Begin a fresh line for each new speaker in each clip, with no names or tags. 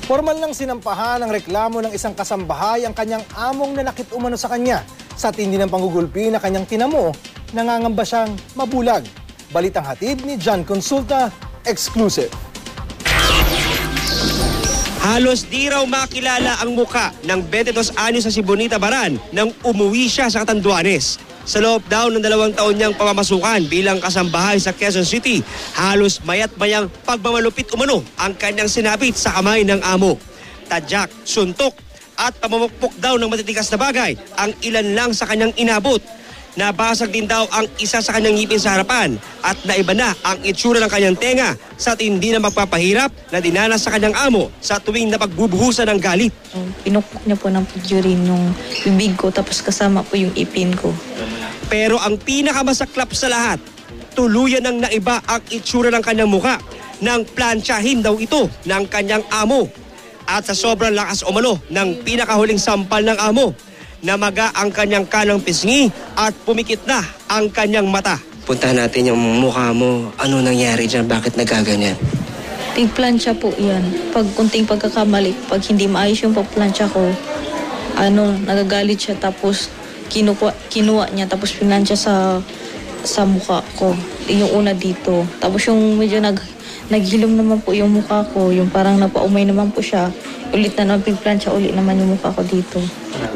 Formal nang sinampahan ang reklamo ng isang kasambahay ang kanyang among nanakit umano sa kanya. Sa tindi ng panggugulpi na kanyang tinamo, nangangamba siyang mabulag. Balitang hatid ni John Consulta, exclusive.
Halos di raw makilala ang muka ng 22 anyos sa si Bonita Baran nang umuwi siya sa Catanduanes. Sa loob daw ng 2 taon niyang pamamasukan bilang kasambahay sa Quezon City, halos mayat-mayang pagmamalupit umano ang kanyang sinapit sa kamay ng amo. Tadyak, suntok at pamamukpok daw ng matitigas na bagay ang ilan lang sa kanyang inabot. Nabasag din daw ang isa sa kanyang ngipin sa harapan at naiba na ang itsura ng kanyang tenga sa tindi na magpapahirap na dinanas sa kanyang amo sa tuwing napagbubuhusan ng galit.
Pinukpok niya po ng pidjurin yung bibig ko tapos kasama po yung ipin ko.
Pero ang pinakamasaklap sa lahat, tuluyan ang naiba ang itsura ng kanyang muka nang plantsahin daw ito ng kanyang amo. At sa sobrang lakas umano ng pinakahuling sampal ng amo, namaga ang kanyang kanang pisngi at pumikit na ang kanyang mata.
Puntahan natin yung mukha mo. Ano nangyari dyan? Bakit nagaganyan?
Pigplansya po yan. Pag kunting pagkakamali, pag hindi maayos yung pagplansya ko, nagagalit siya tapos kinuha niya tapos pinansya sa mukha ko. Yung una dito. Tapos yung medyo naghilom naman po yung mukha ko. Yung parang napaumay naman po siya. Ulit na pigplansya, ulit naman yung mukha ko dito.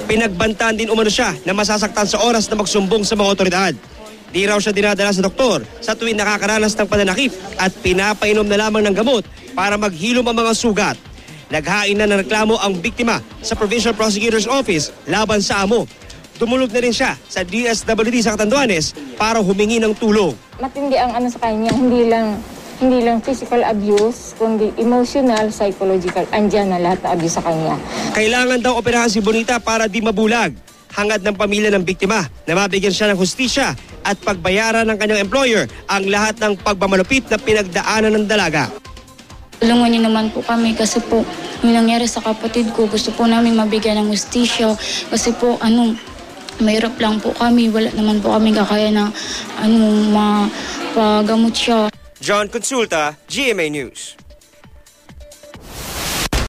Pinagbantaan din umano siya na masasaktan sa oras na magsumbong sa mga otoridad. Di raw siya dinadala sa doktor sa tuwing nakakaranas ng pananakit at pinapainom na lamang ng gamot para maghilom ang mga sugat. Naghain na ng reklamo ang biktima sa Provincial Prosecutor's Office laban sa amo. Tumulog na rin siya sa DSWD sa Catanduanes para humingi ng tulong.
Matindi ang sa kanya, hindi lang physical abuse, kundi emotional, psychological. Andiyan na lahat na abuse sa kanya.
Kailangan daw operahan si Bonita para di mabulag. Hangad ng pamilya ng biktima na mabigyan siya ng hustisya at pagbayaran ng kanyang employer ang lahat ng pagmamalupit na pinagdaanan ng dalaga.
Tulungan niyo naman po kami kasi po yung nangyari sa kapatid ko, gusto po namin mabigyan ng hustisya kasi po mahirap lang po kami, wala naman po kami kakaya na mapagamot siya.
John Consulta, GMA News.